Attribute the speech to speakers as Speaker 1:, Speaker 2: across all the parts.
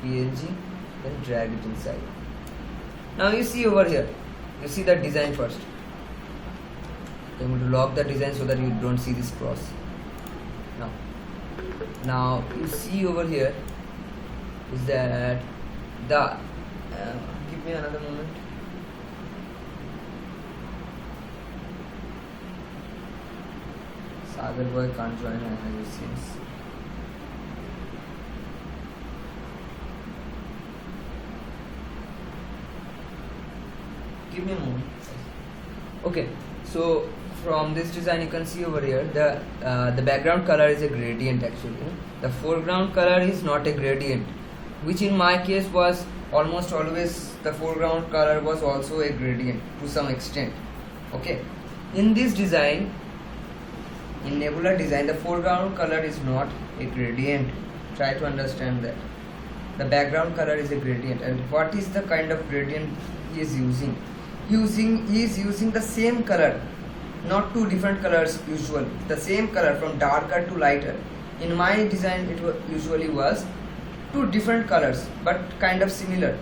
Speaker 1: png, then drag it inside. Now you see over here, you see the design first. I'm going to lock the design so that you don't see this cross. Now you see over here is that the give me another moment. Sagar boy can't join, it seems. Give me a moment. Okay, so from this design you can see over here the background color is a gradient actually. The foreground color is not a gradient, which in my case was almost always the foreground color was also a gradient to some extent. Okay, in this design, in Nebula design, the foreground color is not a gradient. Try to understand that. The background color is a gradient. And what is the kind of gradient he is using? He is using the same color, not two different colors usually. The same color from darker to lighter. In my design it usually was two different colors but kind of similar.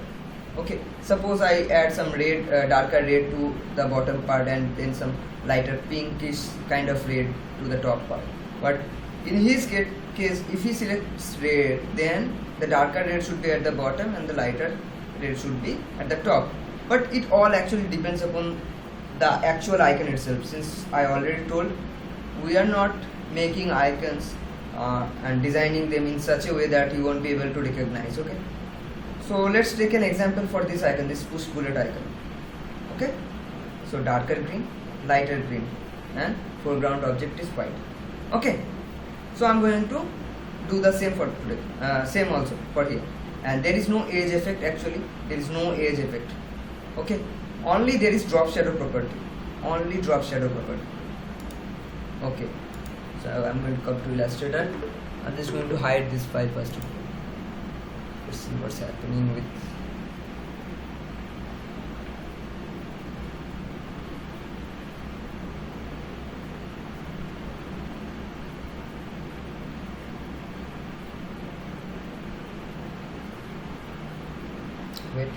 Speaker 1: Okay, suppose I add some red, darker red to the bottom part and then some lighter pinkish kind of red to the top part. But in his case, if he selects red, then the darker red should be at the bottom and the lighter red should be at the top. But it all actually depends upon the actual icon itself. Since I already told, we are not making icons and designing them in such a way that you won't be able to recognize. Okay, so let's take an example for this icon, this push bullet icon. Okay, so darker green, lighter green, and foreground object is white. Okay, so I'm going to do the same for today, same also for here. And there is no edge effect actually, there is no edge effect. Okay, only there is drop shadow property, only drop shadow property. Okay, so I'm going to come to Illustrator. I'm just going to hide this file first. Let's see what's happening with. Wait.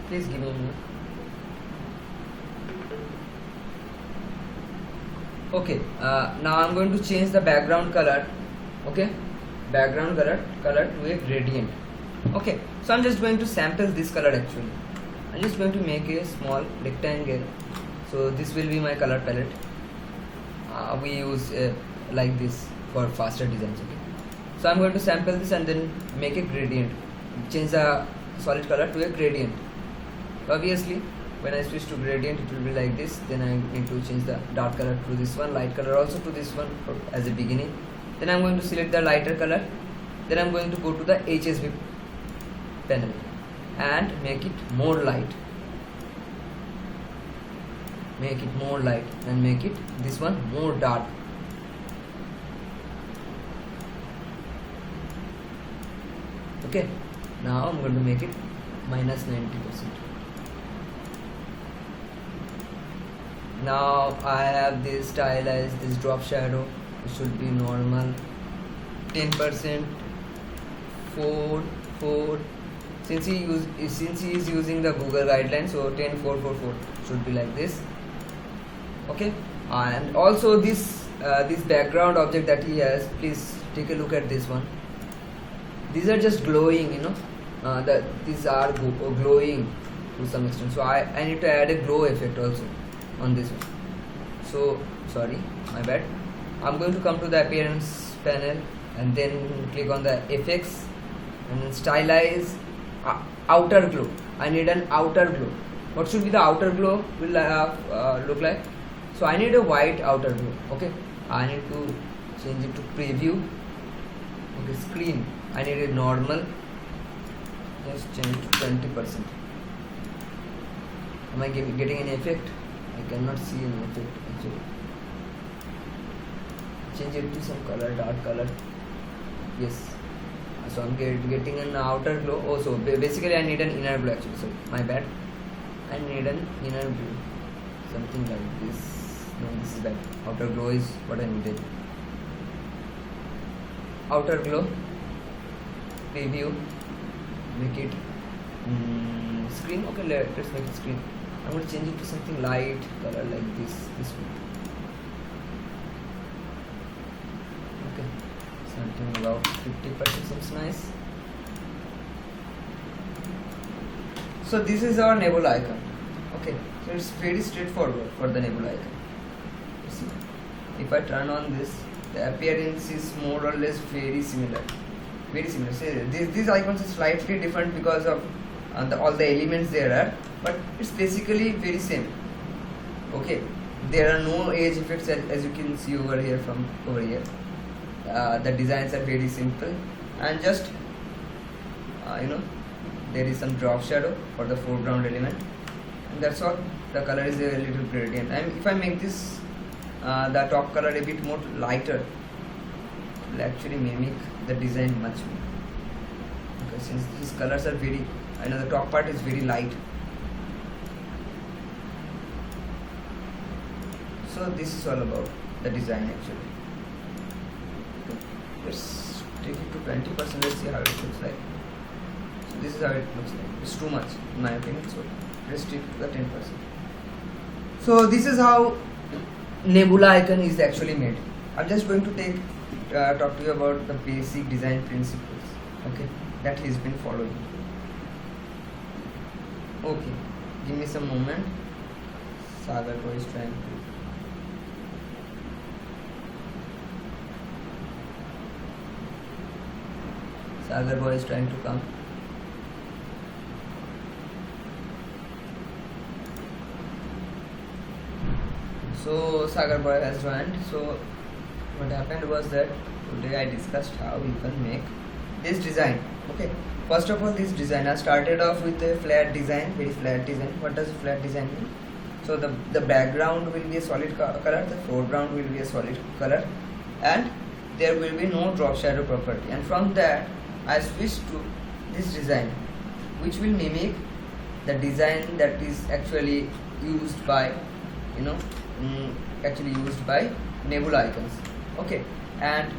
Speaker 1: Please give me a minute. Okay, now I'm going to change the background color. Okay, background color to a gradient. Okay, so I'm just going to sample this color actually. I'm just going to make a small rectangle. So this will be my color palette. We use like this for faster designs. Okay, so I'm going to sample this and then make a gradient. Change the solid color to a gradient. Obviously, when I switch to gradient, it will be like this. Then I need to change the dark color to this one, light color also to this one as a beginning. Then I'm going to select the lighter color. Then I'm going to go to the HSV panel and make it more light. Make it more light and make it this one more dark. Okay, now I'm going to make it minus 90%. Now I have this stylized, this drop shadow. It should be normal. 10%. 4. Since he is using the Google guidelines, so 10 4 4 4 should be like this. Okay, and also this background object that he has. Please take a look at this one. These are just glowing, you know. These are glowing to some extent. So I need to add a glow effect also on this one. So sorry, my bad. I'm going to come to the appearance panel and then click on the effects and then stylize outer glow. I need an outer glow. What should be the outer glow will look like? So I need a white outer glow. Okay, I need to change it to preview. Okay, screen, I need a normal. Just change it to 20%. Am I getting an effect? I cannot see an effect actually. Change it to some color, dark color. Yes. So I'm getting an outer glow. Oh, so basically I need an inner glow actually. So my bad. I need an inner glow. Something like this. No, this is bad. Outer glow is what I needed. Outer glow. Preview. Make it screen. Okay, let's make it screen. I'm going to change it to something light color like this. This one. Okay, something about 50% seems nice. So this is our nebula icon. Okay, so it's very straightforward for the nebula icon. You see, if I turn on this, the appearance is more or less very similar. Very similar. See, these icons are slightly different because of all the elements there are, but it's basically very same. Okay, there are no edge effects as you can see over here from over here. The designs are very simple, and just there is some drop shadow for the foreground element, and that's all. The color is a little gradient, and if I make this the top color a bit more lighter, it will actually mimic the design much more. Okay, since these colors are very, the top part is very light. So this is all about the design actually. Okay, let's take it to 20%. Let's see how it looks like. So this is how it looks like. It's too much in my opinion. So let's take it to the 10%. So this is how nebula icon is actually made. I'm just going to talk to you about the basic design principles. Okay, that he's been following. Okay, give me some moment. Sagar Boy is trying to. Sagar Boy is trying to come. So Sagar Boy has joined. So what happened was that today I discussed how you can make this design. Okay, first of all, this design I started off with a flat design, very flat design. What does flat design mean? So the background will be a solid color, the foreground will be a solid color, and there will be no drop shadow property. And from that I switched to this design, which will mimic the design that is actually used by nebula icons. Okay, and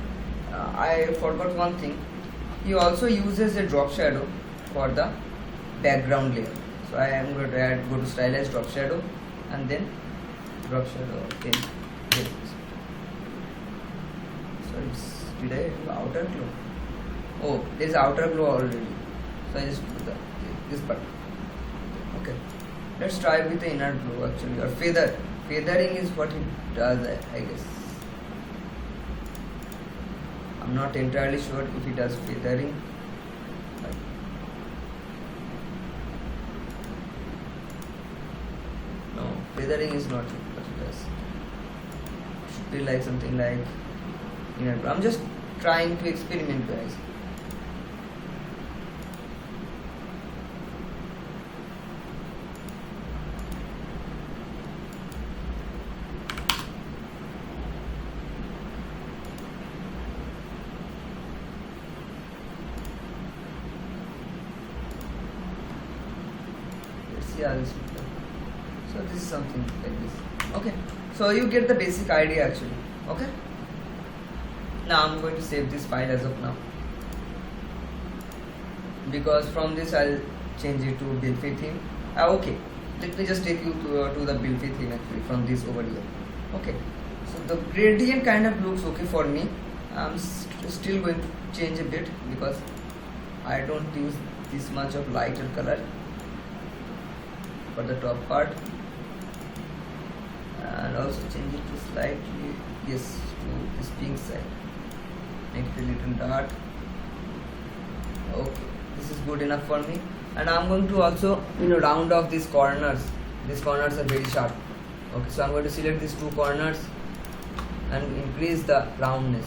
Speaker 1: I forgot one thing. He also uses a drop shadow for the background layer. So I am going to go to stylize drop shadow, and then drop shadow. Okay, so did I do outer glow? Oh, there is outer glow already. So I just do this part. Okay, let's try with the inner glow actually, or feather. Feathering is what it does, I guess. I'm not entirely sure if it does feathering. No, feathering is not what it does. It should be like something like inner glow. I'm just trying to experiment, guys. Yeah, so this is something like this. Okay, so you get the basic idea actually. Okay, now I'm going to save this file as of now, because from this I'll change it to Bilfi theme. Okay, let me just take you to the Bilfi theme actually from this over here. Okay, so the gradient kind of looks okay for me. I'm still going to change a bit because I don't use this much of lighter color for the top part, and also change it to slightly, yes, to this pink side, make it a little dark. Okay, this is good enough for me, and I'm going to also round off these corners. These corners are very sharp. Okay, so I'm going to select these two corners and increase the roundness.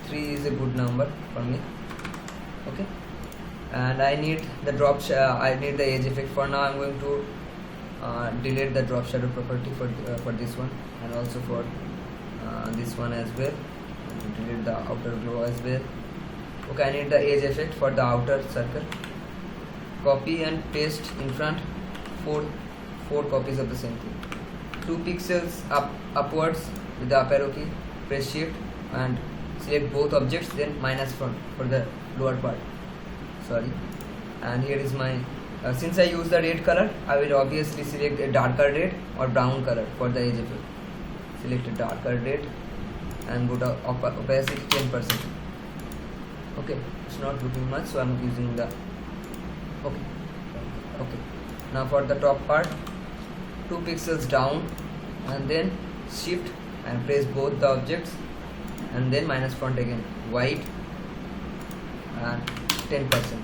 Speaker 1: 3 is a good number for me. Okay, and I need the I need the edge effect. For now I'm going to delete the drop shadow property for this one, and also for this one as well, and delete the outer glow as well. Okay, I need the edge effect for the outer circle. Copy and paste in front four copies of the same thing. 2 pixels upwards with the up arrow key. Press shift and select both objects, then minus front for the lower part. Sorry. And here is my since I use the red color, I will obviously select a darker red or brown color for the edge effect. Select a darker red and go to opacity 10%. Okay, it's not looking much, so I'm using the okay. Now for the top part, 2 pixels down and then shift and press both the objects, and then minus front again, white and 10%.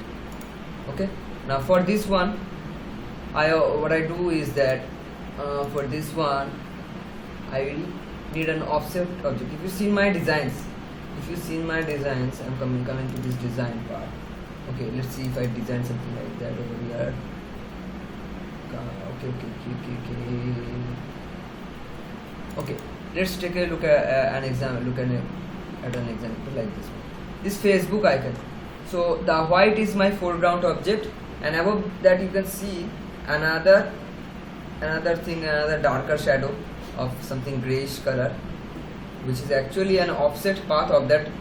Speaker 1: Okay, now for this one, what I do is that for this one I will need an offset object. If you see my designs, I'm coming to this design part. Okay, let's see if I design something like that over here. Okay, let's take a look at an example. Look at an example like this one. This Facebook icon. So the white is my foreground object, and above that you can see another darker shadow of something grayish color, which is actually an offset path of that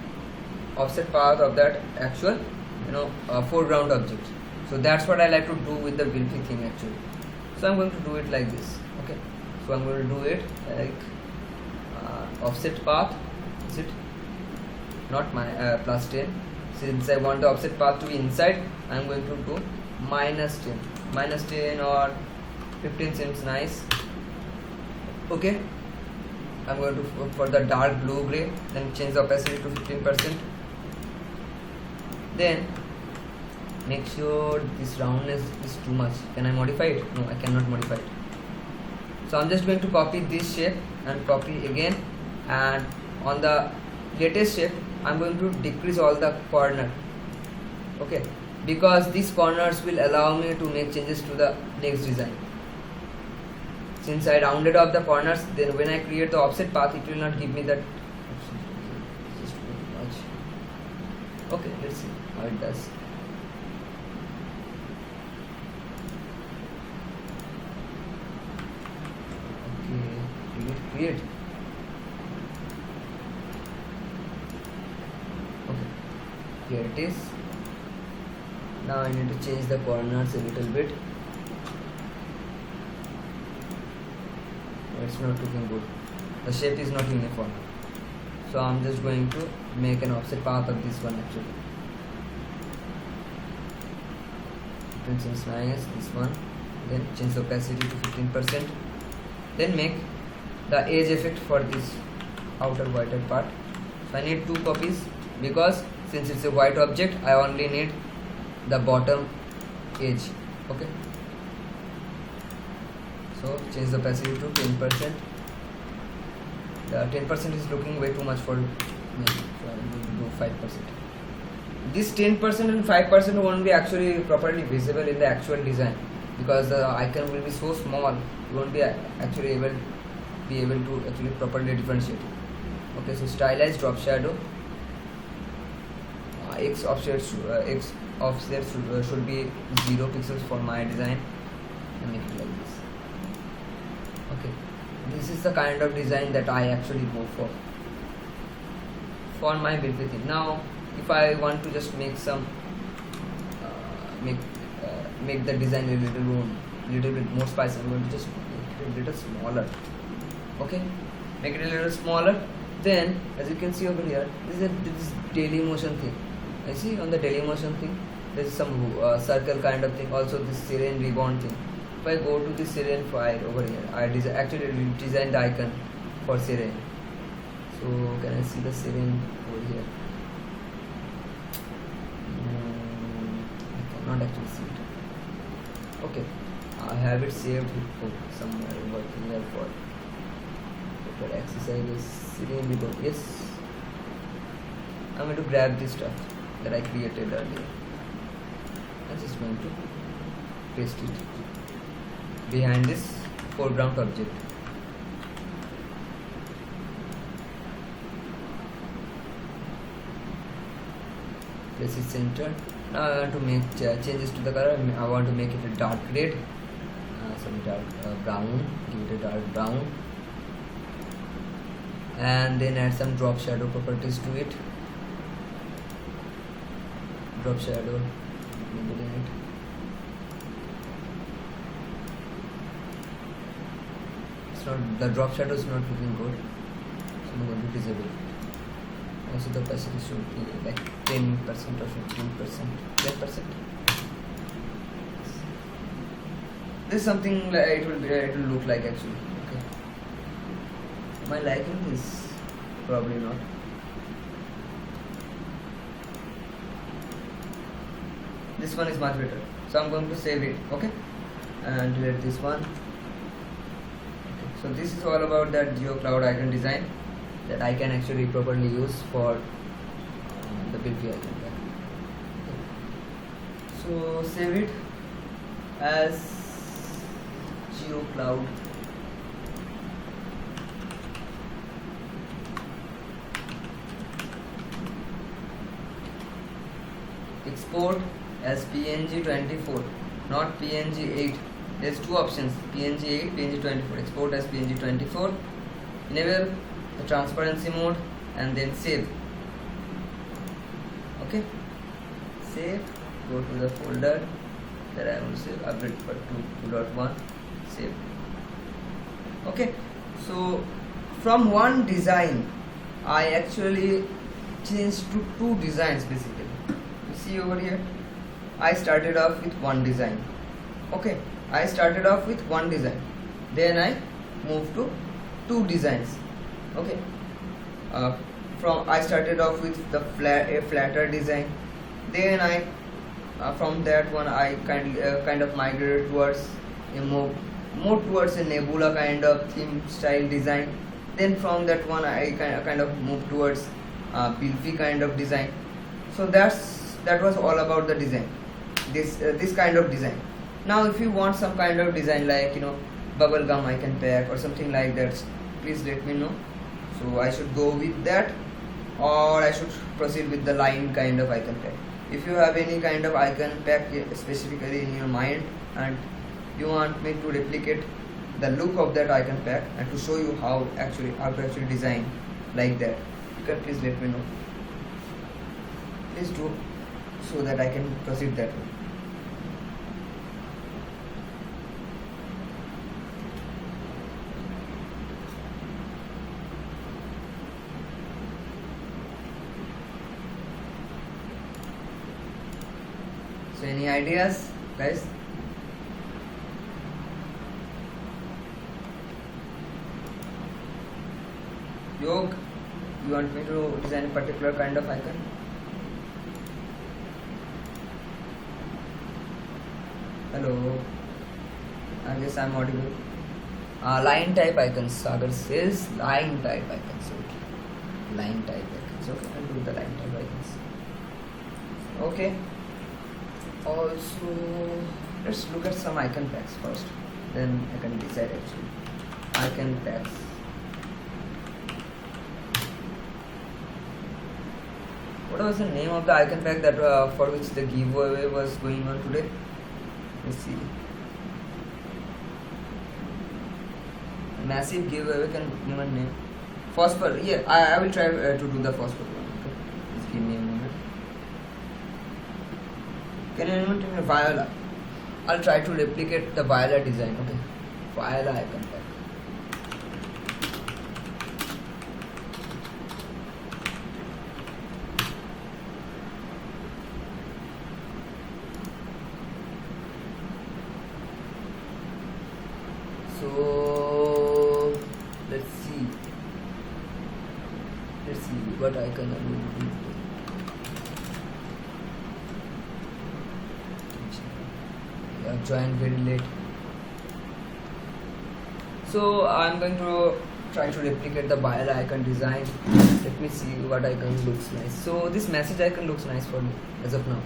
Speaker 1: actual foreground object. So that's what I like to do with the Bilfi thing actually. So I'm going to do it like this. Okay, so I'm going to do it like offset path. Is it not my plus 10? Since I want the offset path to be inside, I'm going to do minus 10 or 15 seems nice. Okay, I'm going to for the dark blue gray, then change the opacity to 15%. Then make sure this roundness is too much. Can I modify it? No, I cannot modify it. So I'm just going to copy this shape and copy again, and on the latest shape I'm going to decrease all the corner. Okay, because these corners will allow me to make changes to the next design. Since I rounded off the corners, then when I create the offset path, it will not give me that. Okay, let's see how it does. Okay, create. Okay, here it is. Now I need to change the corners a little bit. It's not looking good. The shape is not uniform. So I'm just going to make an offset path of this one actually. It seems nice, this one. Then change the opacity to 15%. Then make the edge effect for this outer whiter part. So I need 2 copies because since it's a white object, I only need the bottom edge. Okay. So change the opacity to 10%. The 10% is looking way too much for me, so I'm going to do 5%. This 10% and 5% won't be actually properly visible in the actual design because the icon will be so small, you won't be actually able to actually properly differentiate it. Okay, so stylize drop shadow. X offset should be 0 pixels for my design, and make it like this. Okay, this is the kind of design that I actually go for my Bilfi thing. Now if I want to just make some make the design a little bit more spicy, I'm going to just make it a little smaller. Okay, make it a little smaller. Then as you can see over here, this daily motion thing. I see on the daily motion thing there is some circle kind of thing, also this serene ribbon thing. If I go to the serene file over here, I actually designed the icon for serene. So can I see the serene over here? I cannot actually see it. Okay, I have it saved somewhere working there for exercises. Serene ribbon. Yes, I'm going to grab this stuff that I created earlier. I'm just going to paste it. behind this foreground object. This is center. Now I want to make changes to the color. I want to make it a dark red, some dark brown, give it a dark brown, and then add some drop shadow properties to it. Drop shadow in it. The drop shadow is not looking good, so I'm going to disable it. Also the opacity should be like 10% or 15%, 10%. This is something like it will look like actually. Okay. Am I liking this? Probably not. This one is much better, so I'm going to save it. Okay, and delete this one. So this is all about that GeoCloud icon design that I can actually properly use for the Bilfi icon. So save it as GeoCloud. Export as PNG 24, not PNG 8. There's two options, PNG 8, PNG 24. Export as PNG 24. Enable the transparency mode and then save. Okay, save. Go to the folder that I will save. Upgrade for 2.1. Save. Okay, so from one design, I actually changed to two designs basically. You see over here, I started off with one design. Okay, I started off with one design, then I moved to two designs. Okay, I started off with the flatter design, then I from that one I kind of migrated towards a more towards a nebula kind of theme style design. Then from that one I kind of moved towards Bilfi kind of design. So that was all about the design, this kind of design. Now if you want some kind of design like bubblegum icon pack or something like that, please let me know. So I should go with that, or I should proceed with the line kind of icon pack. If you have any kind of icon pack specifically in your mind and you want me to replicate the look of that icon pack and to show you how to actually design like that, you can please let me know. Please do, so that I can proceed that way. So any ideas, guys? Yog, you want me to design a particular kind of icon? Hello, I guess I'm audible. Line type icons. Sagar says line type icons. Okay, line type icons. Okay, I'll do the line type icons. Okay. Also, let's look at some icon packs first, then I can decide actually. Icon packs. What was the name of the icon pack that for which the giveaway was going on today? Let's see. Massive giveaway, can give a name. Phosphor. Yeah, I will try to do the phosphor one. Okay, just give me a moment. Can anyone tell me Viola? I'll try to replicate the Viola design. Okay, Viola icon pack. So let's see what icon I will do. Joined very late, so I'm going to try to replicate the Viola icon design. Let me see what icon looks nice. So this message icon looks nice for me as of now.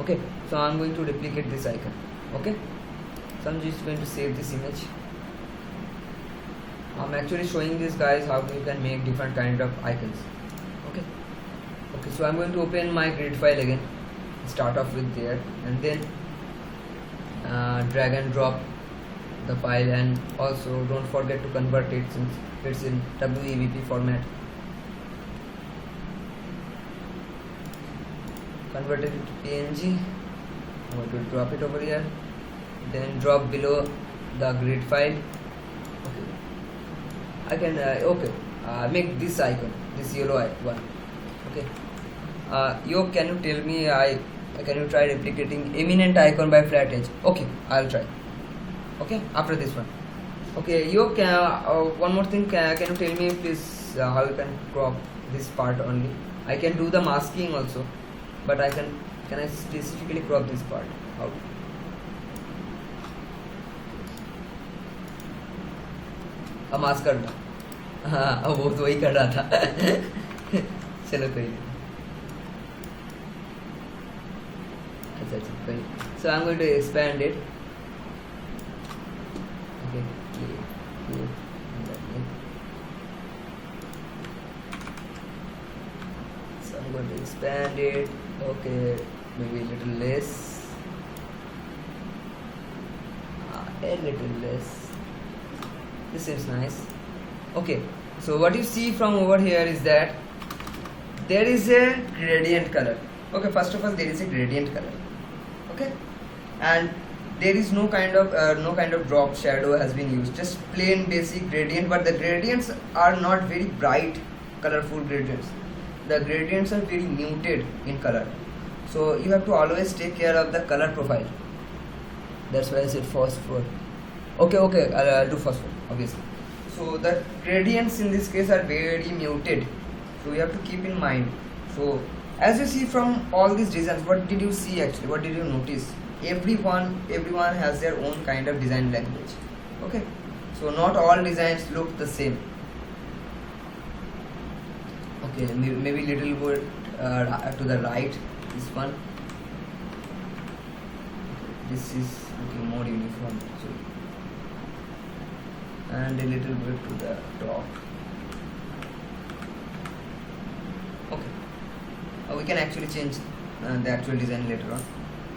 Speaker 1: Okay, so I'm going to replicate this icon. Okay, So I'm just going to save this image. I'm actually showing these guys how you can make different kind of icons. Okay. So I'm going to open my grid file again, start off with there, and then drag and drop the file, and also don't forget to convert it since it's in WEVP format. Convert it to PNG. I'm going to drop it over here, then drop below the grid file. Okay, I can make this icon, this yellow one. Okay, Yo, can you tell me, can you try replicating eminent icon by flat edge? Okay, I'll try. Okay, after this one. Okay, Yo, one more thing, can you tell me please how you can crop this part only? I can do the masking also, but can I specifically crop this part? How? Mask कर रहा, हाँ वो तो वही कर रहा था. चलो कोई नहीं. अच्छा कोई. So I'm going to expand it. Okay. So I'm going to expand it. Okay, maybe a little less. A little less. This seems nice. Okay, so what you see from over here is that there is a gradient color. Okay, first of all there is a gradient color. Okay, and there is no kind of drop shadow has been used, just plain basic gradient, but the gradients are not very bright colorful gradients. The gradients are very muted in color, so you have to always take care of the color profile. That's why I said phosphor. Okay, I'll do phosphor obviously. So the gradients in this case are very muted, so you have to keep in mind. So as you see from all these designs, what did you see actually? What did you notice? Everyone has their own kind of design language. Okay, so not all designs look the same. Okay, maybe little bit to the right, this one. This is looking more uniform actually. And a little bit to the top. Okay, we can actually change the actual design later on.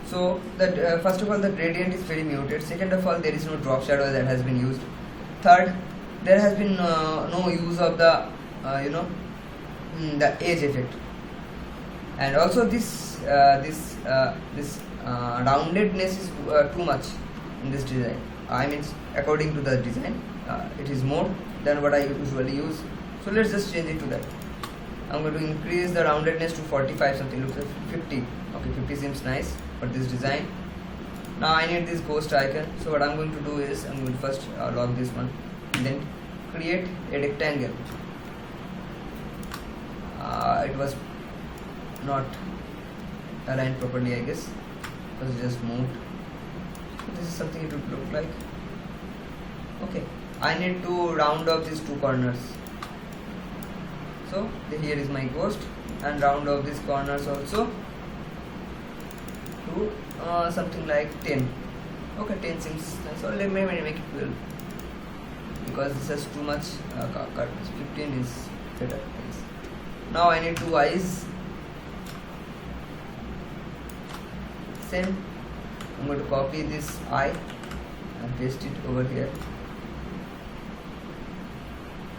Speaker 1: So that first of all the gradient is very muted. Second of all, there is no drop shadow that has been used. Third, there has been no use of the the edge effect. And also this roundedness is too much in this design. I mean, according to the design, it is more than what I usually use. So let's just change it to that. I'm going to increase the roundedness to 45 something. Looks like 50. Okay, 50 seems nice for this design. Now I need this ghost icon. So what I'm going to do is I'm going to first log this one, and then create a rectangle. It was not aligned properly, I guess, because it just moved. This is something it would look like. Okay, I need to round off these two corners. So here is my ghost, and round off these corners also to something like 10. Okay, 10 seems nice. So let me make it 12 because this has too much cut. 15 is better. Yes. Now I need two eyes. Same. I'm going to copy this eye and paste it over here.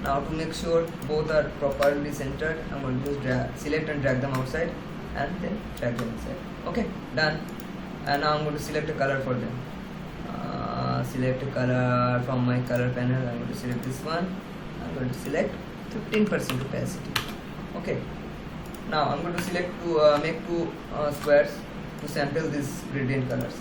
Speaker 1: Now to make sure both are properly centered, I'm going to just select and drag them outside and then drag them inside. Okay, done. And now I'm going to select a color for them. Select a color from my color panel. I'm going to select this one. I'm going to select 15% opacity. Okay. Now I'm going to select to make two squares to sample these gradient colors.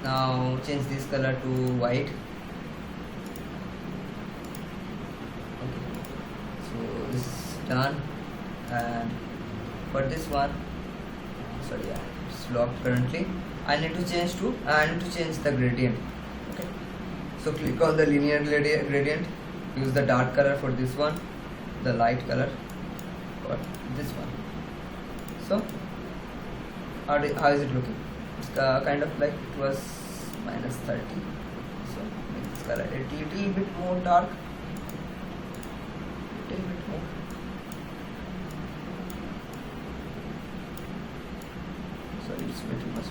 Speaker 1: Now change this color to white. Okay, so this is done. And for this one, sorry, it's locked currently. I need to change the gradient. Okay, so click on the linear gradient, use the dark color for this one, the light color for this one. So how is it looking? It's kind of like it was -30. So make this color a little bit more dark, little bit more. Sorry, it's little much.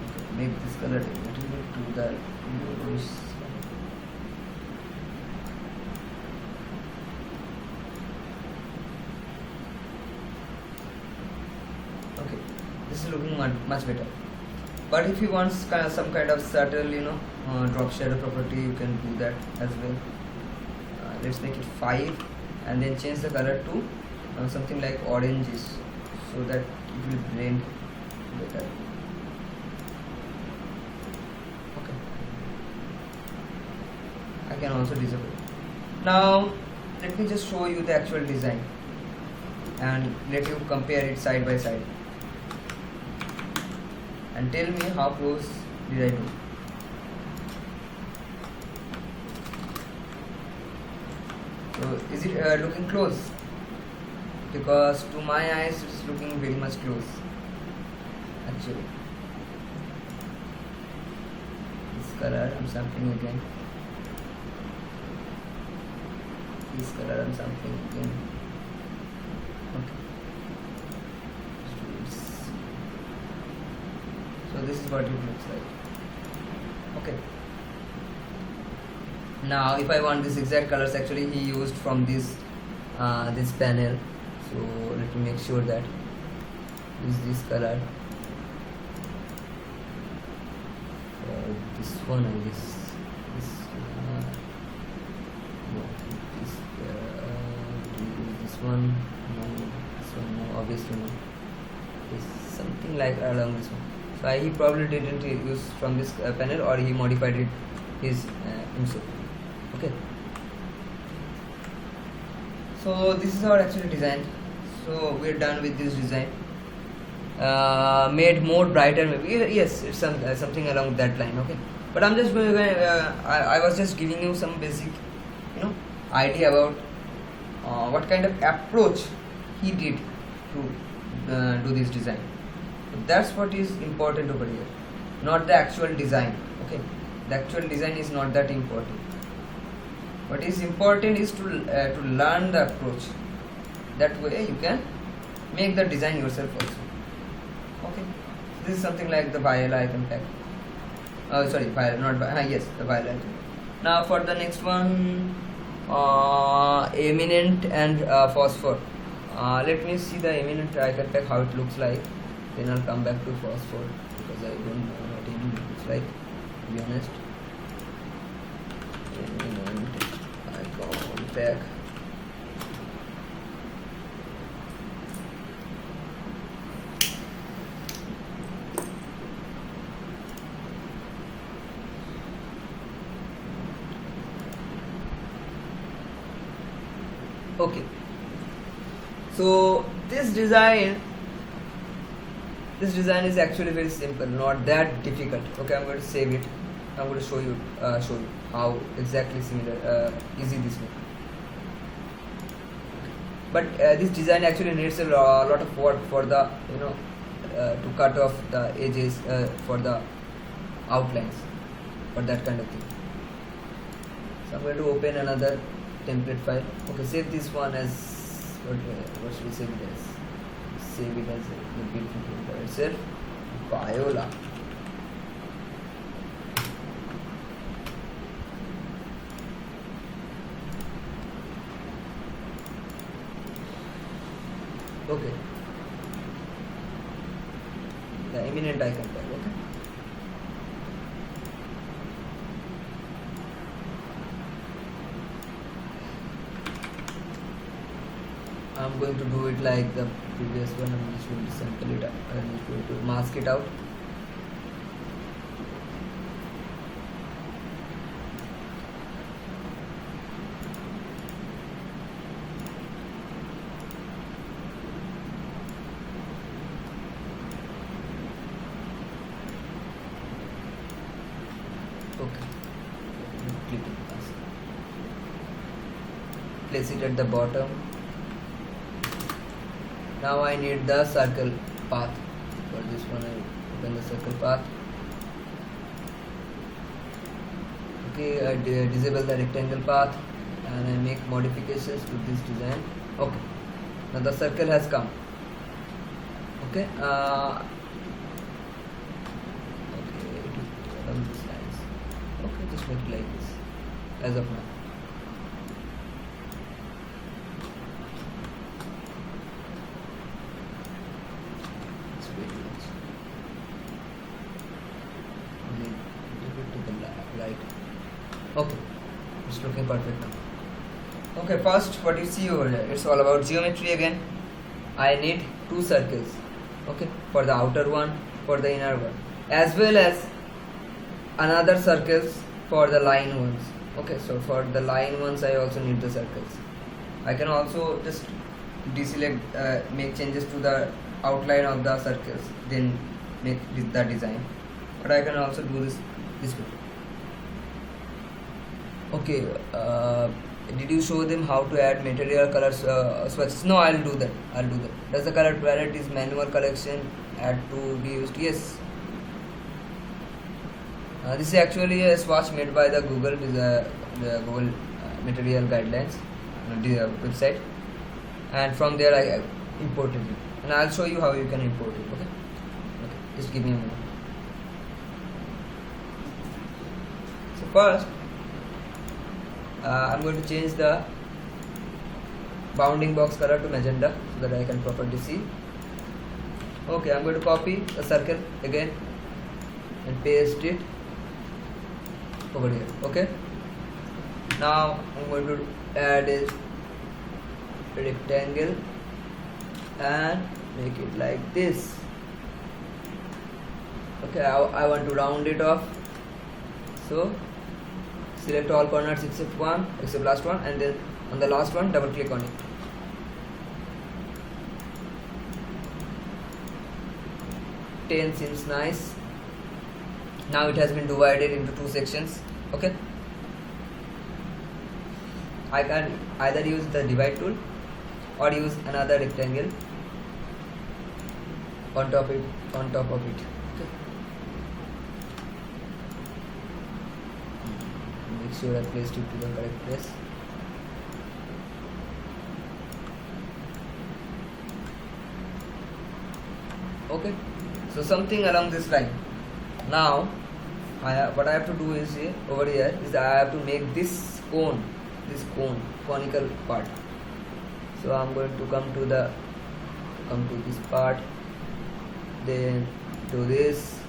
Speaker 1: Okay, make this color a little bit to the yellowish. Okay, this is looking much better. But if you want some kind of subtle, drop shadow property, you can do that as well. Let's make it 5 and then change the color to something like oranges, so that it will blend better. Okay, I can also disable. Now let me just show you the actual design and let you compare it side by side and tell me how close did I do. So is it looking close? Because to my eyes it's looking very much close actually. This color I'm sampling again. This color I'm sampling again. Okay. So this is what it looks like. Okay. Now if I want this exact colors, actually he used from this this panel. So let me make sure that is this color. This one and this no, this one no, this one no, obviously no. It's something like along this one. So he probably didn't use from this panel, or he modified it himself. Okay. So this is our actual design. So we're done with this design. Made more brighter, maybe. Yes, it's something along that line. Okay. But I'm just going. I was just giving you some basic, idea about what kind of approach he did to do this design. That's what is important over here, not the actual design. Okay, the actual design is not that important. What is important is to learn the approach. That way you can make the design yourself also. Okay, this is something like the Viola icon pack. Sorry, Viola, not Viola. Yes, the Viola icon. Now for the next one, Eminent and Phosphor. Let me see the Eminent icon pack, how it looks like. Then I'll come back to Phosphor because I don't know what it looks like, to be honest. Eminent icon pack. Okay, so this design is actually very simple, not that difficult. Okay, I'm going to save it. I'm going to show you how exactly similar easy this will. But this design actually needs a lot of work for the to cut off the edges for the outlines, for that kind of thing. So I'm going to open another template file. Okay, save this one as what should we save it as? Save it as the beautiful printer itself, Viola. Okay, the Eminent icon tag. Okay, I'm going to do it like the previous one. I'm just going to sample it out. I'm just going to mask it out. Okay, click it. place it at the bottom. Now I need the circle path. For this one I open the circle path. Okay, I disable the rectangle path and I make modifications to this design. Okay, now the circle has come. Okay, okay, along these lines. Okay, just make it like this as of now. It's very much. Only a bit to the right. Okay, it's looking perfect now. Okay, first what you see over here, it's all about geometry again. I need two circles. Okay, for the outer one, for the inner one, as well as another circles for the line ones. Okay, so for the line ones I also need the circles. I can also just deselect, make changes to the outline of the circles, then make the design. But I can also do this way. Okay, did you show them how to add material colors swatches? No, I'll do that. Does the color palette is manual collection add to be used? Yes. This is actually a swatch made by the Google, the Google material guidelines website, and from there I imported it, and I'll show you how you can import it. Okay, just give me a moment. So first, I'm going to change the bounding box color to magenta so that I can properly see. Okay, I'm going to copy the circle again and paste it over here. Okay, now I'm going to add a rectangle and make it like this. Okay, I want to round it off, so select all corners except last one, and then on the last one double click on it. Ten seems nice. Now it has been divided into two sections. Okay, I can either use the divide tool or use another rectangle on top of it. Okay. Make sure I placed it to the correct place. Okay, so something along this line. Now what I have to do is over here is I have to make this conical part. So I'm going to come to this part, then do this,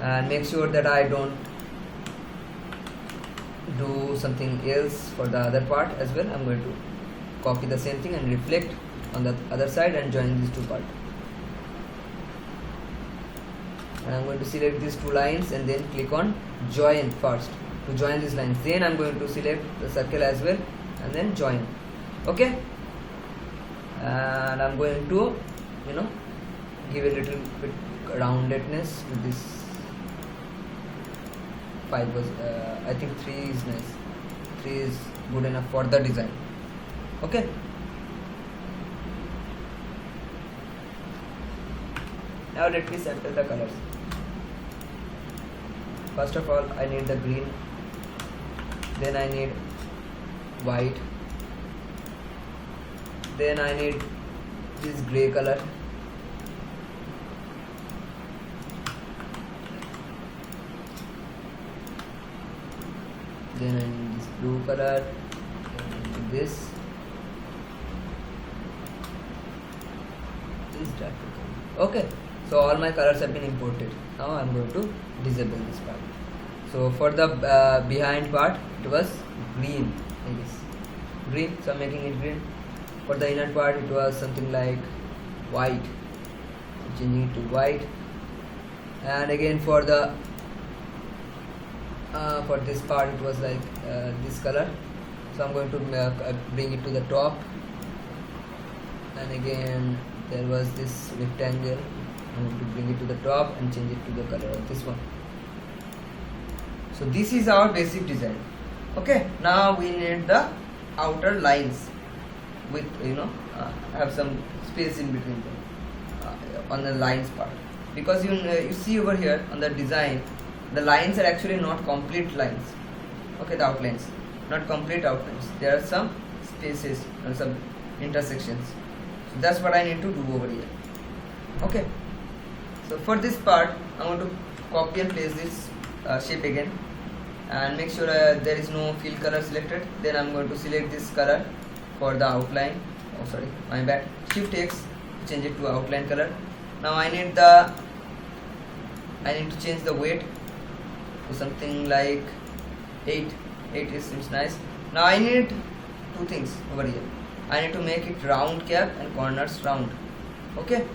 Speaker 1: and make sure that I don't do something else for the other part as well. I'm going to copy the same thing and reflect on the other side and join these two parts. And I'm going to select these two lines and then click on join first to join these lines. Then I'm going to select the circle as well and then join. Okay, and I'm going to give a little bit roundedness to this 5 was I think 3 is nice. 3 is good enough for the design. Okay, now let me sample the colors. First of all, I need the green, then I need white, then I need this grey color, then I need this blue color, and this dark color. Okay, so all my colors have been imported. Now I'm going to disable this part. So for the behind part it was green, like this, green, so I'm making it green. For the inner part it was something like white, so changing it to white. And again for the for this part it was like this color, so I'm going to bring it to the top. And again there was this rectangle, I'm going to bring it to the top and change it to the color of this one. So this is our basic design. Okay, now we need the outer lines with have some space in between them on the lines part, because you see over here on the design, the lines are actually not complete lines. Okay, the outlines, not complete outlines. There are some spaces and some intersections. So that's what I need to do over here. Okay, so for this part I'm going to copy and paste this shape again, and make sure there is no fill color selected. Then I'm going to select this color for the outline. Oh sorry, my bad. Shift X, change it to outline color. Now I need to change the weight to something like 8. 8 seems nice. Now I need two things over here. I need to make it round cap and corners round. Okay,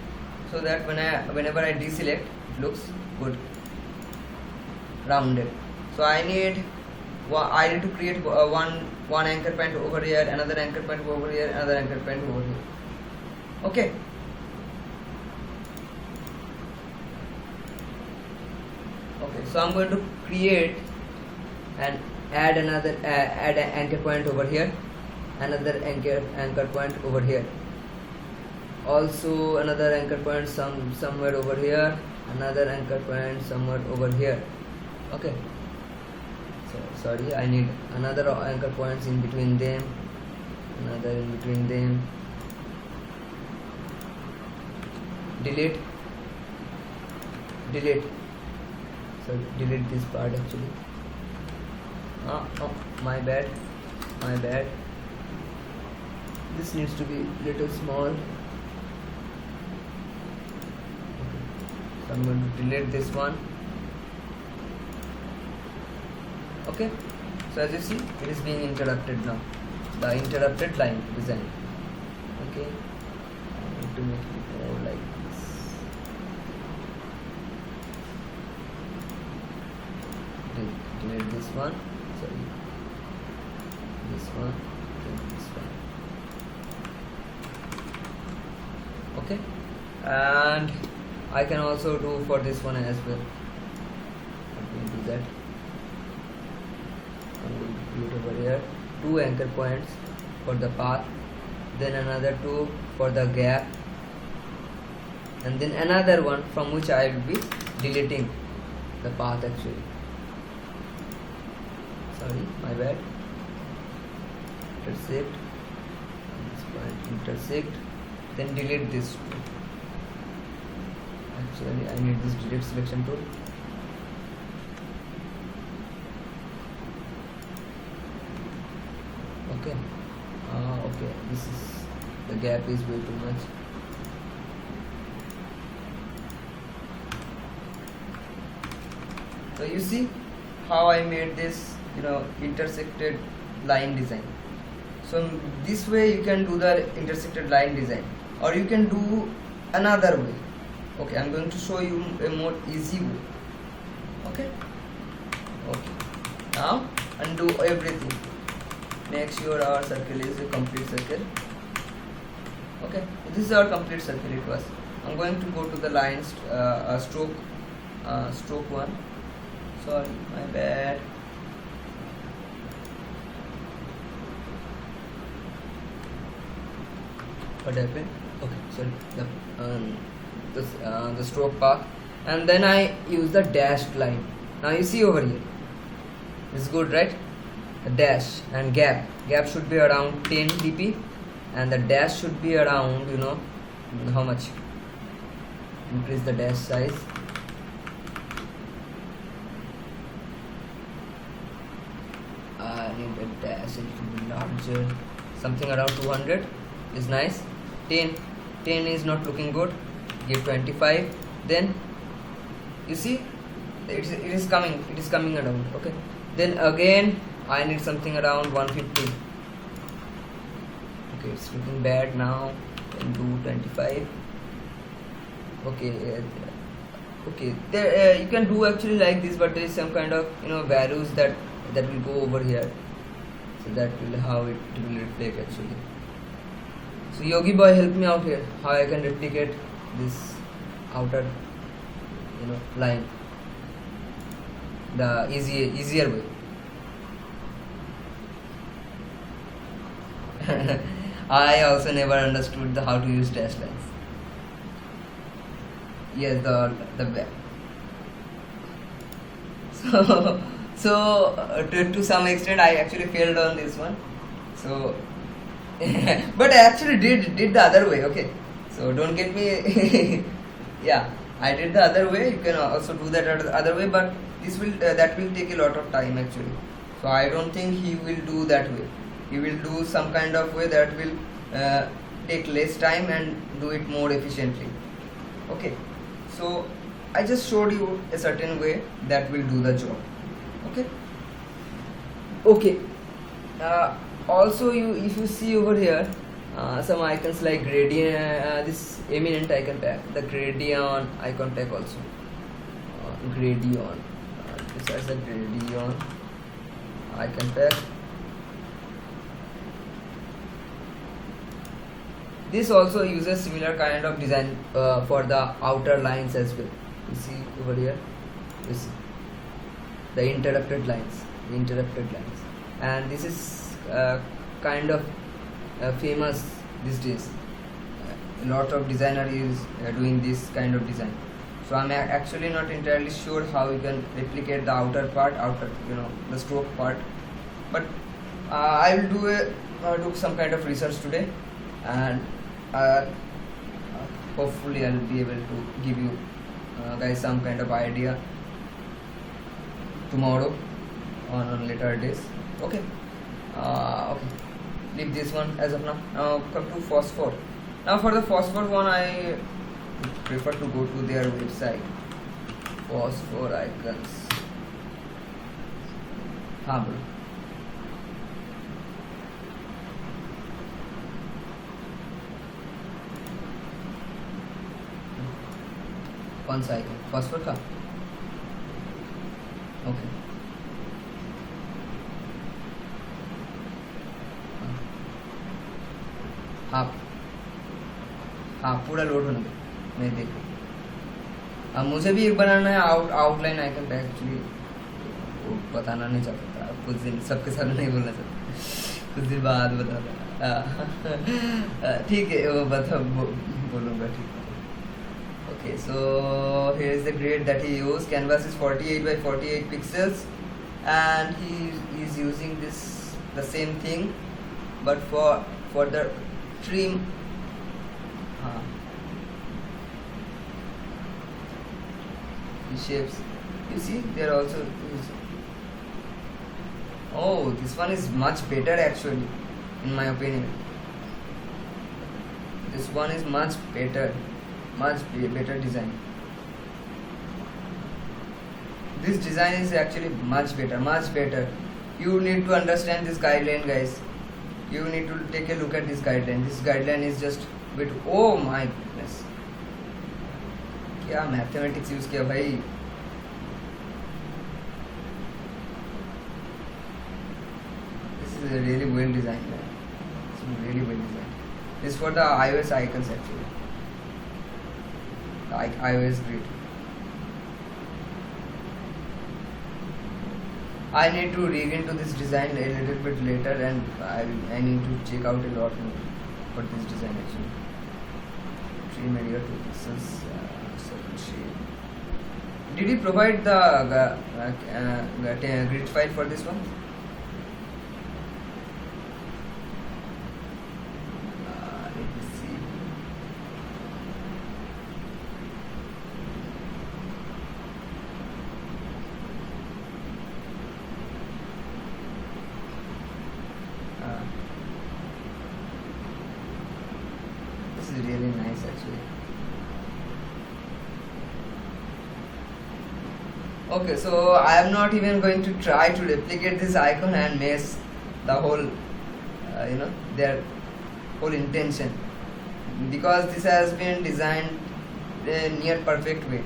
Speaker 1: so that whenever I deselect, it looks good, rounded. So I need to create one anchor point over here, another anchor point over here, another anchor point over here. Okay. Okay, so I'm going to create and add another add an anchor point over here, another anchor point over here, also another anchor point somewhere over here, another anchor point somewhere over here. Okay, so sorry, I need another anchor points in between them, another in between them. Delete, so delete this part actually. Oh, my bad, this needs to be little small. Okay. So I'm going to delete this one. Okay, so as you see, it is being interrupted now, the interrupted line design. Okay, I need to make it more like this. Delete this one, sorry, this one, and this one. Okay, and I can also do for this one as well. Let me do that. I'm going to create over here 2 anchor points for the path, then another 2 for the gap, and then another one from which I will be deleting the path actually. Sorry, my bad. Intersect, this point intersect, then delete this two. Actually I need this delete selection tool. Okay, okay, this is, the gap is way too much. So you see how I made this intersected line design. So this way you can do the intersected line design, or you can do another way. Okay, I'm going to show you a more easy way. Okay, now undo everything, make sure our circle is a complete circle. Okay, this is our complete circle. It was, I'm going to go to the lines stroke one. Sorry, my bad. What happened? Okay, sorry, the stroke path, and then I use the dashed line. Now you see over here, it's good, right? The dash and gap should be around 10 dp, and the dash should be around, how much? Increase the dash size. I need a dash a little bit larger, something around 200 is nice. 10 is not looking good, give 25. Then you see it is coming around. Okay, then again I need something around 150. Okay, it's looking bad now, and do 25. Okay, okay, there you can do actually like this, but there is some kind of values that will go over here, so that will how it will reflect actually. So Yogi boy, help me out here, how I can replicate this outer line the easier way. I also never understood how to use dash lines. Yes, the to some extent I actually failed on this one. So but I actually did the other way. Okay, so don't get me. Yeah, I did the other way. You can also do that other way, but this will that will take a lot of time actually. So I don't think he will do that way. He will do some kind of way that will take less time and do it more efficiently. Okay, so I just showed you a certain way that will do the job. Okay. Okay. Also, if you see over here, some icons like gradient, this eminent icon tag, the gradient icon tag also. Gradient. This has a gradient icon tag. This also uses similar kind of design for the outer lines as well. You see over here, you see the interrupted lines, and this is kind of famous these days. A lot of designer is doing this kind of design. So I'm actually not entirely sure how you can replicate the outer part, the stroke part, but I will do some kind of research today, and hopefully I'll be able to give you guys some kind of idea tomorrow on later days. Okay. Okay. Leave this one as of now. Now come to phosphor. Now for the phosphor one, I prefer to go to their website. Phosphor icons. Bro. कौन सा icon phosphor का okay हाँ हाँ पूरा load होने दो मैं देखूँ अब मुझे भी एक बनाना है आउटलाइन आइकन का एक्चुअली वो बताना नहीं चाहता था कुछ दिन सबके साथ नहीं बोलना चाहता कुछ दिन बाद बता ठीक है वो बोलूँगा ठीक है. Okay, so here is the grade that he used. Canvas is 48 by 48 pixels, and he is using the same thing, but for the trim. Shapes. You see, there also is. Oh, this one is much better actually, in my opinion. This one is much better design. This design is actually much better. You need to understand this guideline, guys. You need to take a look at this guideline. This guideline is just bit. Oh my goodness, क्या mathematics use किया भाई. This is a really well designed, man. It's really well designed. This is for the iOS icons actually. Like iOS grid. I need to dig into this design a little bit later, and I need to check out a lot more for this design actually. Trim area 2 pixels, certain shape. Did he provide the grid file for this one? Let me see. This is really nice actually. Okay, so I am not even going to try to replicate this icon and mess the whole their whole intention, because this has been designed in near perfect way.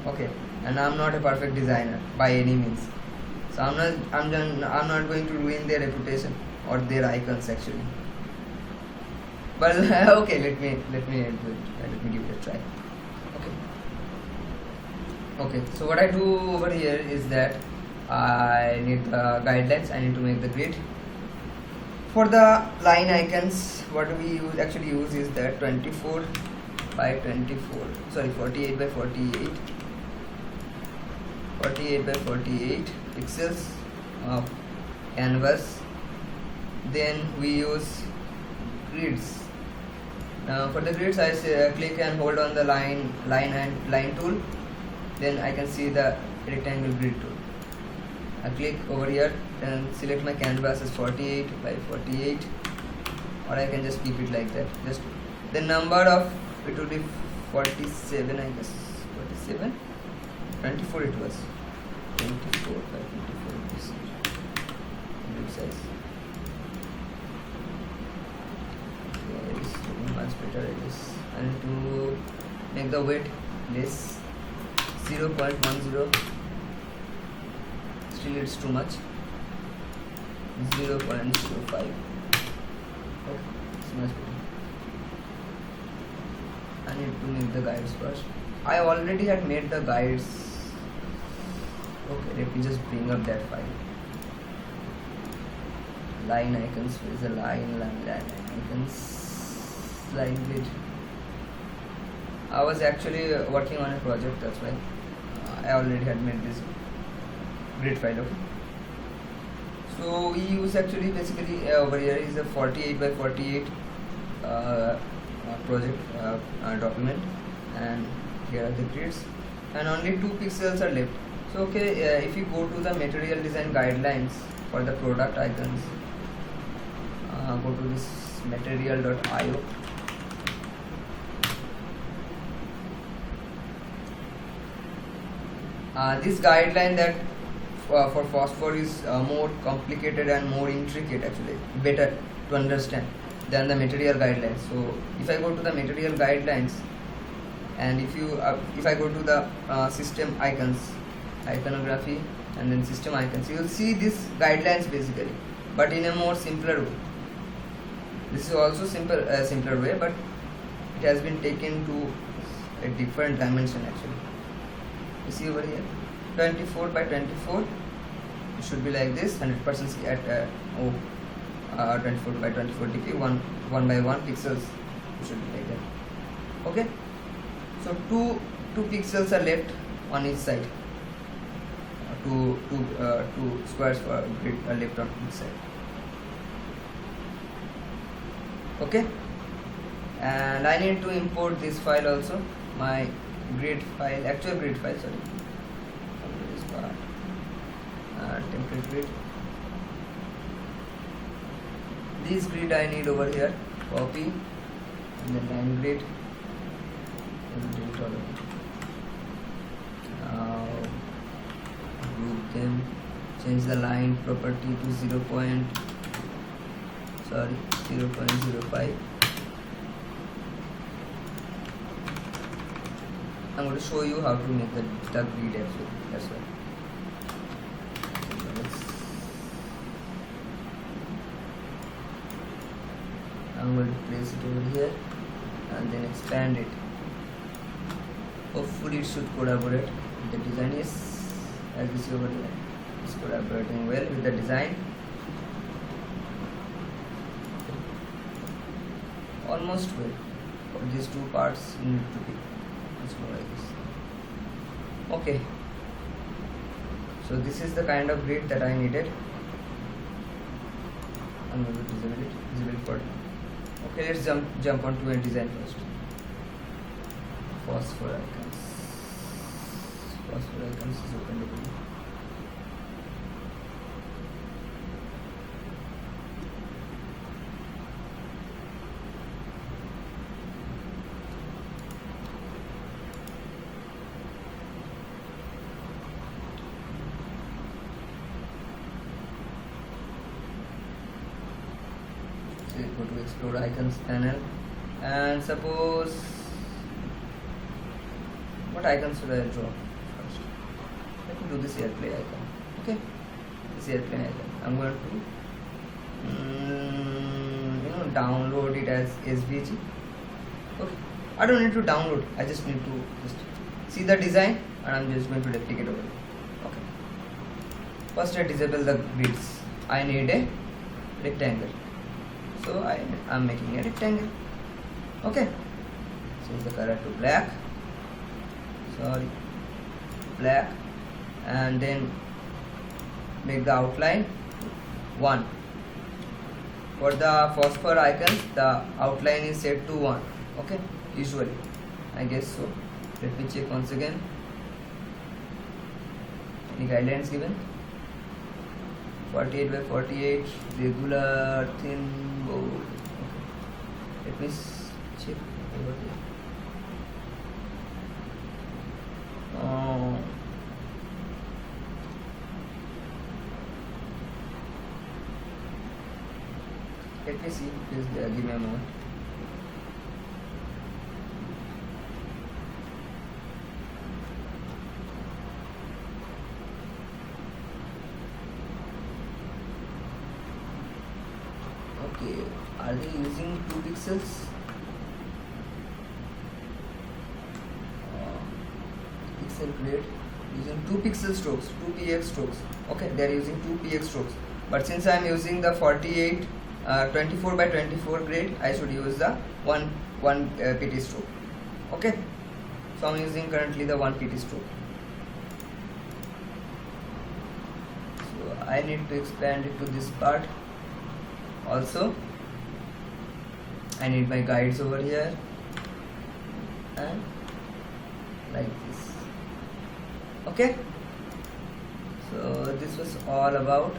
Speaker 1: Okay, and I'm not a perfect designer by any means, so I'm not going to ruin their reputation or their icons actually. But okay, let me give it a try. Okay, so what I do over here is that I need the guidelines. I need to make the grid. for the line icons, what we actually use is that 24 by 24, sorry, 48 by 48, 48 by 48 pixels of canvas. Then we use grids. Now for the grids, I say, click and hold on the line tool. Then I can see the rectangle grid tool. I click over here and select my canvas as 48 by 48, or I can just keep it like that. Just the number of it will be 47, I guess. 47, 24 it was. 24 by 24 this grid size. Okay, it's looking much better. I guess I need to make the weight less, 0.10. Still it's too much. 0.05. Okay, it's much better. I need to make the guides first. I already had made the guides. Okay, let me just bring up that file. Line icons, where is the line icons, line grid. I was actually working on a project, that's why I already had made this grid file. Okay, so we use actually basically over here is a 48 by 48 project document, and here are the grids, and only 2 pixels are left. So okay, if you go to the material design guidelines for the product icons, go to this material.io. This guideline that for phosphor is more complicated and more intricate, actually better to understand than the material guidelines. So if I go to the material guidelines, and if I go to the system icons, iconography, and then system icons, you will see these guidelines basically, but in a more simpler way. This is also simpler way, but it has been taken to a different dimension actually. You see over here, 24 by 24, it should be like this, 100% at 24 by 24 dp, 1 by 1 pixels, it should be like that. Okay, so two pixels are left on each side, two squares for grid are left on each side. Okay, and I need to import this file also, my grid file, actual grid file, sorry, this part, template grid. This grid I need over here, copy, and then line grid, and delete all of it. Now group them, change the line property to 0.05. I'm going to show you how to make the grid actually, that's why. I'm going to place it over here and then expand it. Hopefully it should collaborate with the design. Yes, as you see over here, it's collaborating well with the design. Almost well. For these two parts need to be like this. Okay, so this is the kind of grid that I needed. I'm going to disable for now. Okay, let's jump onto a design first. Phosphor icons is open to me. Go to explore icons panel, and suppose what icons should I draw first? Let me do this airplane icon. Okay, this airplane icon I'm going to download it as SVG. Okay, I don't need to download, I just need to just see the design, and I'm just going to replicate over it. Okay, first I disable the grids. I need a rectangle. So I'm making a rectangle. Okay, change the color to black, black, and then make the outline 1. For the phosphor icons, the outline is set to 1. Okay, usually I guess so. Let me check once again. Any guidelines given? 48 by 48, regular, thin, bold. Okay. Let me check over here. Let me see, please give me a moment. Okay, are they using 2 pixels? Pixel grade using 2 pixel strokes, 2 px strokes. Okay, they are using 2 px strokes. But since I am using the 24 by 24 grade, I should use the 1 pt stroke. Okay, so I'm using currently the 1 pt stroke. So I need to expand it to this part. Also, I need my guides over here and like this. Okay, so this was all about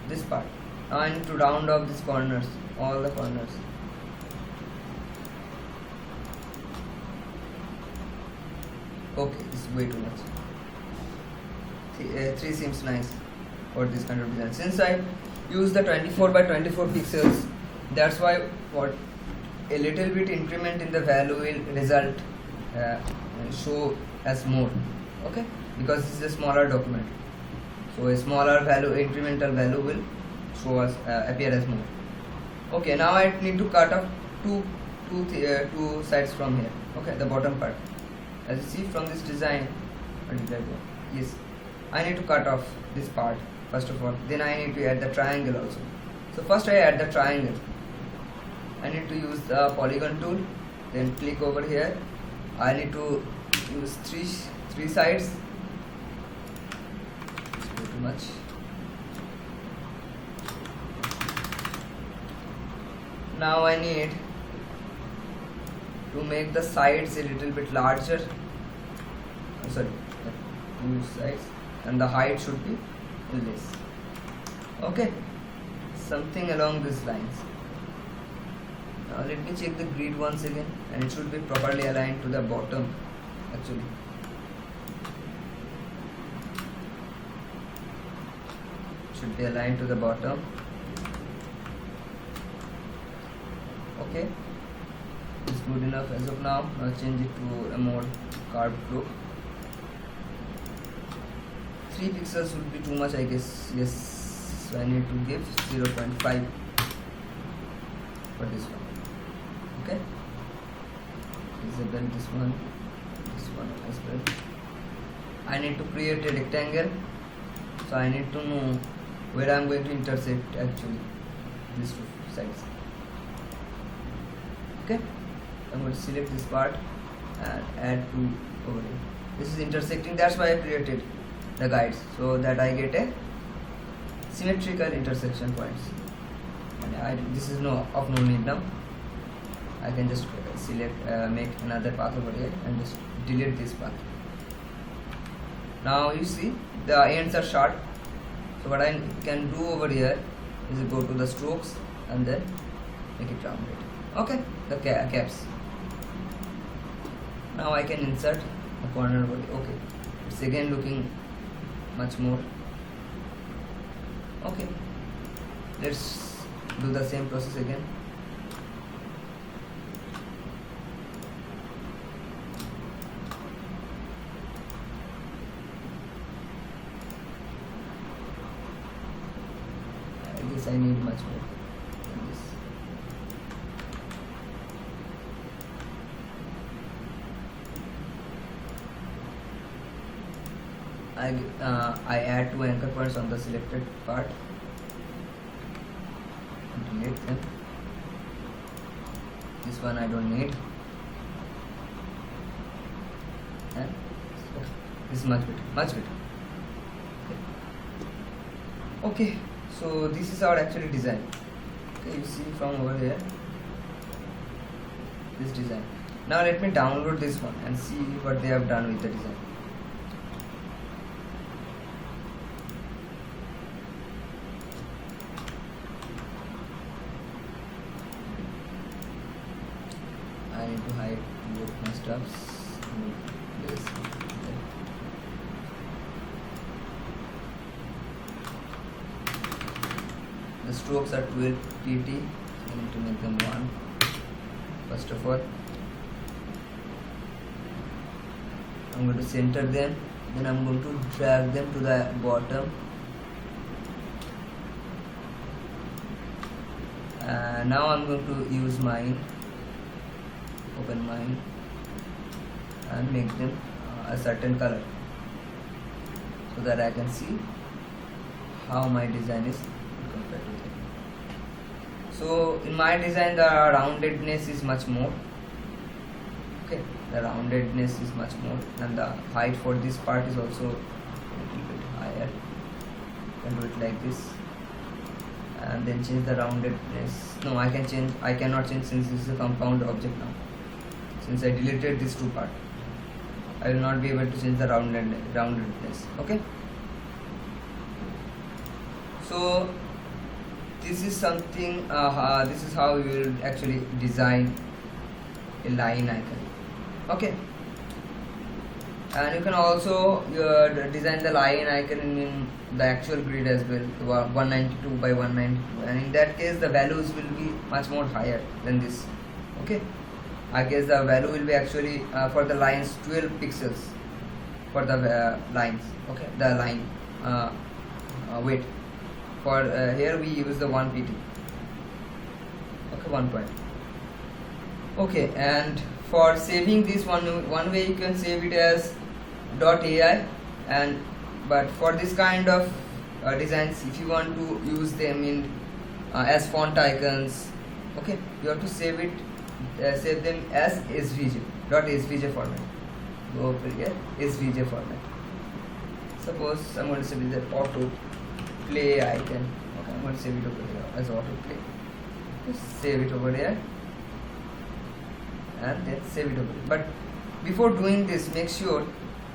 Speaker 1: this part. Now I need to round off these corners, all the corners. Okay, this is way too much. 3 seems nice for this kind of design. Since I use the 24 by 24 pixels, that's why what a little bit increment in the value will result show as more. Okay, because this is a smaller document, so a smaller value, incremental value will show us appear as more. Okay, now I need to cut off two sides from here. Okay, the bottom part. As you see from this design, what did I go? Yes, I need to cut off this part first of all. Then I need to add the triangle also. So first I add the triangle. I need to use the polygon tool. Then click over here. I need to use three sides. It's way too much. Now I need to make the sides a little bit larger. Sorry, two sides, and the height should be less. Okay, something along these lines. Now let me check the grid once again, and it should be properly aligned to the bottom actually. Should be aligned to the bottom. Okay, it's good enough as of now. Now change it to a more curved look. 3 pixels would be too much, I guess. Yes, so I need to give 0.5 for this one. Okay, disable this one as well. I need to create a rectangle, so I need to know where I am going to intersect actually these two sides. Okay, I'm going to select this part and add to over here. This is intersecting, that's why I created the guides, so that I get a symmetrical intersection points. And this is of no need now. I can just select, make another path over here and just delete this path. Now you see the ends are sharp, so what I can do over here is go to the strokes and then make it rounded. Okay, the caps. Now I can insert a corner over here. Okay, it's again looking much more. Okay, let's do the same process again. I guess I need much more than this. I add 2 anchor points on the selected part, delete them, This one I don't need. And this is much better. Okay, so this is our actually design. Okay, you see from over here this design. Now let me download this one and see what they have done with the design. I need to hide both my stuffs. This. The strokes are 12 pt. I need to make them 1. First of all, I'm going to center them, then I'm going to drag them to the bottom, now I'm going to use mine, open mine, and make them a certain color so that I can see how my design is compared to them. So in my design the roundedness is much more. Okay, the roundedness is much more, and the height for this part is also a little bit higher. You can do it like this, and then change the roundedness. No, I cannot change since this is a compound object now. Since I deleted these two parts, I will not be able to change the roundedness. Okay. So this is something. This is how you will actually design a line icon. Okay, and you can also design the line icon in the actual grid as well, 192 by 192, and in that case the values will be much more higher than this. Okay, I guess the value will be actually for the lines 12 pixels for the lines. Okay, the line width for here we use the 1 pt. Okay, 1 point. Okay, and for saving this one way you can save it as .ai, and but for this kind of designs, if you want to use them in as font icons, okay, you have to save them as svg .svg format. Go over here, svg format. Suppose I'm going to save it as auto play icon. Okay, I'm going to save it over here as auto play. Just save it over here and then save it over here. But before doing this, make sure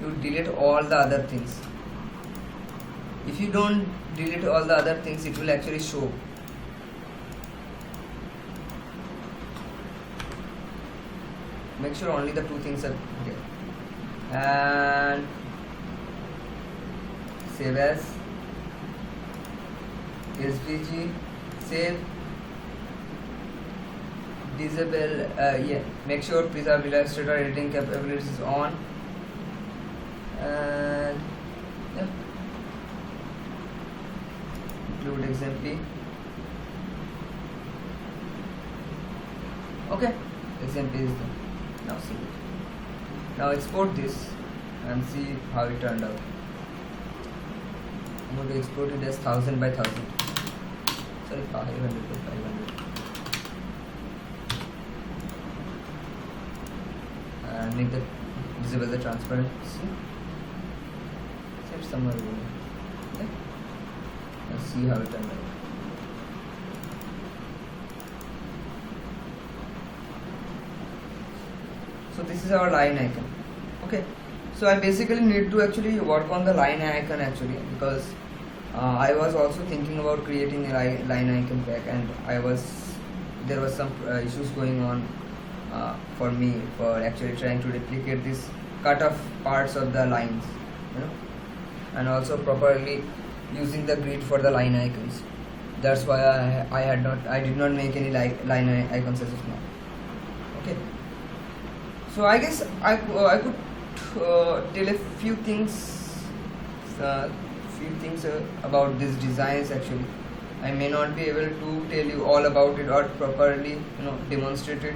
Speaker 1: you delete all the other things. If you don't delete all the other things, it will actually show. Make sure only the two things are there. And save as svg, save, disable, make sure preserve Illustrator editing capabilities is on, and yeah, include XMP. Okay, XMP is done. Now see it. Now export this and see how it turned out. I'm going to export it as 1000 by 1000. Sorry, 500 by 500. And make the disable the transparency. Set somewhere over here. Okay. Let's see how it turned out. So this is our line icon. Okay. So I basically need to actually work on the line icon actually, because I was also thinking about creating a line icon pack, and there was some issues going on for me for actually trying to replicate this cut off parts of the lines, you know, and also properly using the grid for the line icons. That's why I did not make any line icons as of now. Okay. So I guess I could tell a few things about these designs actually. I may not be able to tell you all about it or properly, you know, demonstrate it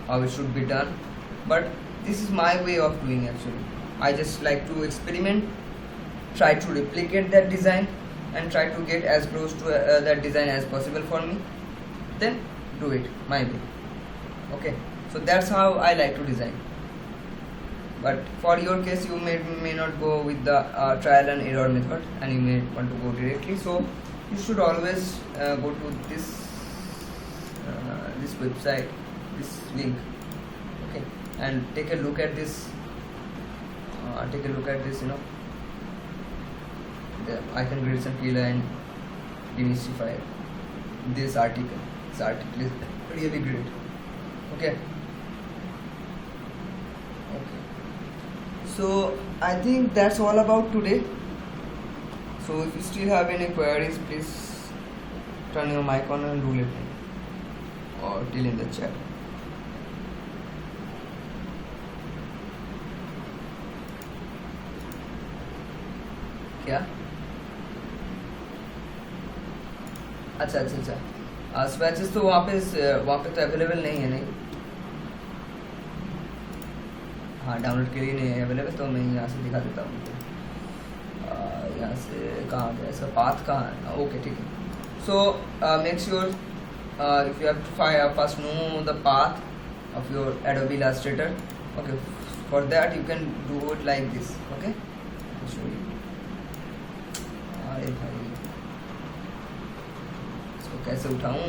Speaker 1: how it should be done, but this is my way of doing actually. I just like to experiment, try to replicate that design, and try to get as close to that design as possible for me, then do it my way. Okay, so that's how I like to design. But for your case, you may not go with the trial and error method, and you may want to go directly. So you should always go to this website, this link, okay, and take a look at this. Take a look at this. The icon grids and killer and demystify this article. This article is really great. Okay. So I think that's all about today. So if you still have any queries, please turn your mic on and do let me or tell in the chat. क्या? अच्छा swatches तो वहाँ पे तो available नहीं है, नहीं, हाँ डाउनलोड के लिए नहीं है अवेलेबल, तो मैं यहाँ से दिखा देता हूँ। यहाँ से कहाँ गया इसका पाथ, कहाँ है? ओके ठीक है। So make sure if you have to first know the path of your Adobe Illustrator. Okay, for that you can do it like this. Okay, I'll show you. अरे भाई इसको कैसे उठाऊं?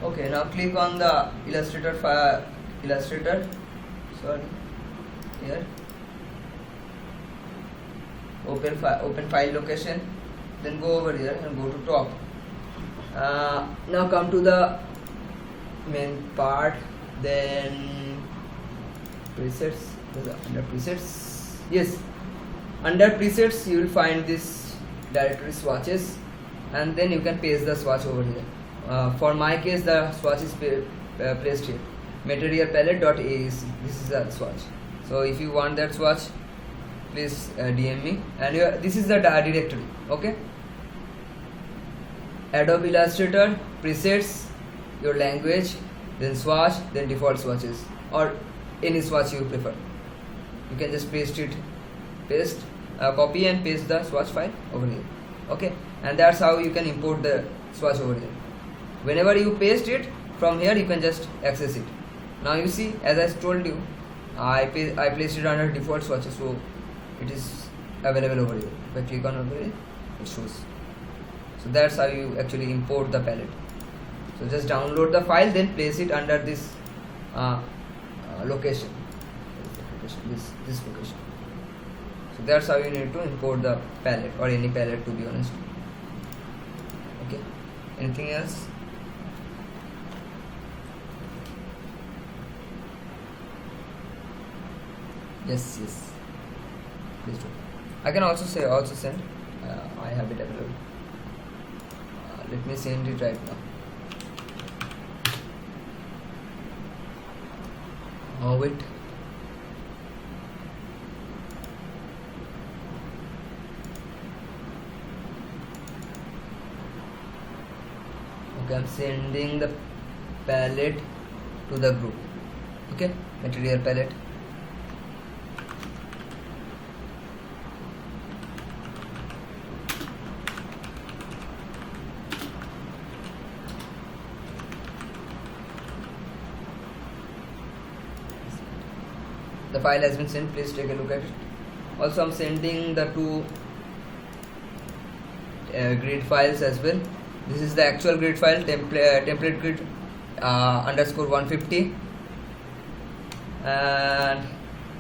Speaker 1: Okay, now click on the Illustrator sorry, here, open file location, then go over here and go to top. Now come to the main part, then presets. Under presets, yes, under presets you will find this directory swatches, and then you can paste the swatch over here. For my case, the swatch is placed here, material palette.aec. This is the swatch. So if you want that swatch, please DM me. And this is the directory. Okay, Adobe Illustrator, presets, your language, then swatch, then default swatches, or any swatch you prefer. You can just copy and paste the swatch file over here. Okay, and that's how you can import the swatch over here. Whenever you paste it from here, you can just access it. Now you see, as I told you, I placed it under default swatches, so it is available over here. If I click on over here, it shows. So that's how you actually import the palette. So just download the file, then place it under this location. This location. So that's how you need to import the palette, or any palette, to be honest. Okay. Anything else? Yes. Please do. I can also send. I have it available. Let me send it right now. Oh wait. Okay, I'm sending the palette to the group. Okay, material palette. The file has been sent, please take a look at it. Also, I'm sending the two grid files as well. This is the actual grid file, template grid _150, and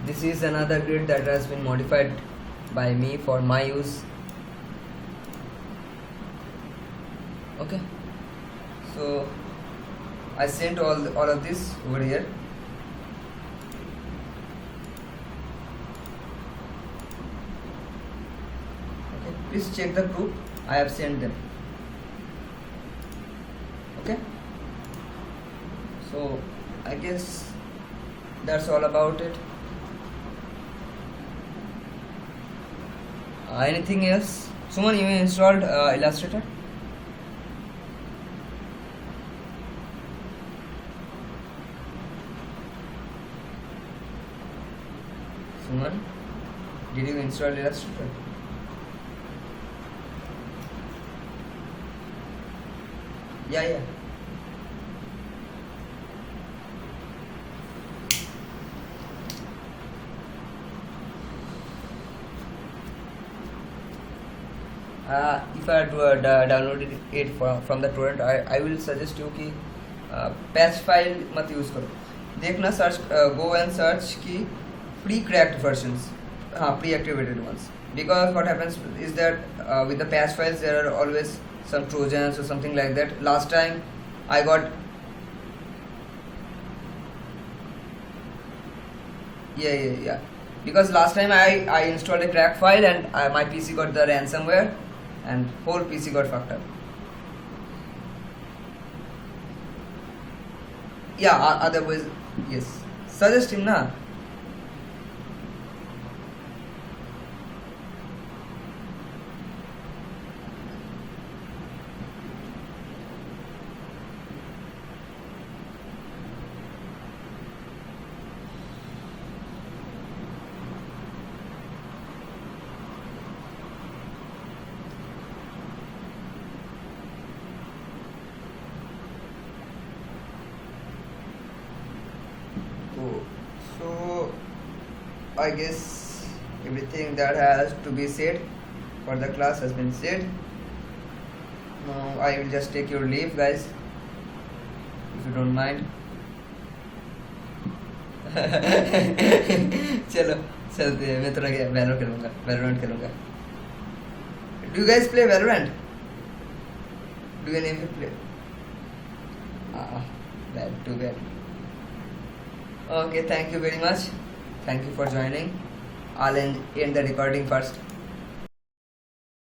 Speaker 1: this is another grid that has been modified by me for my use. Okay, so I sent all of this over here. Please check the group. I have sent them. Okay, so I guess that's all about it. Anything else? Suman, you installed Illustrator? Suman, did you install Illustrator? Yeah. If I downloaded it from the torrent, I will suggest you कि patch file मत use करो. देखना search go and search की pre-cracked versions, pre-activated ones. Because what happens is that with the patch files there are always some trojans or something like that. Last time I got yeah. Because last time I installed a crack file and my PC got the ransomware and whole PC got fucked up. Yeah, otherwise, yes. Suggest him na. So I guess everything that has to be said for the class has been said. Now I will just take your leave, guys, if you don't mind. चलो चलते हैं. मैं थोड़ा Valorant खेलूंगा. Do you guys play Valorant? Do any of you play? Bad, too bad. Okay, thank you very much. Thank you for joining. I'll end the recording first.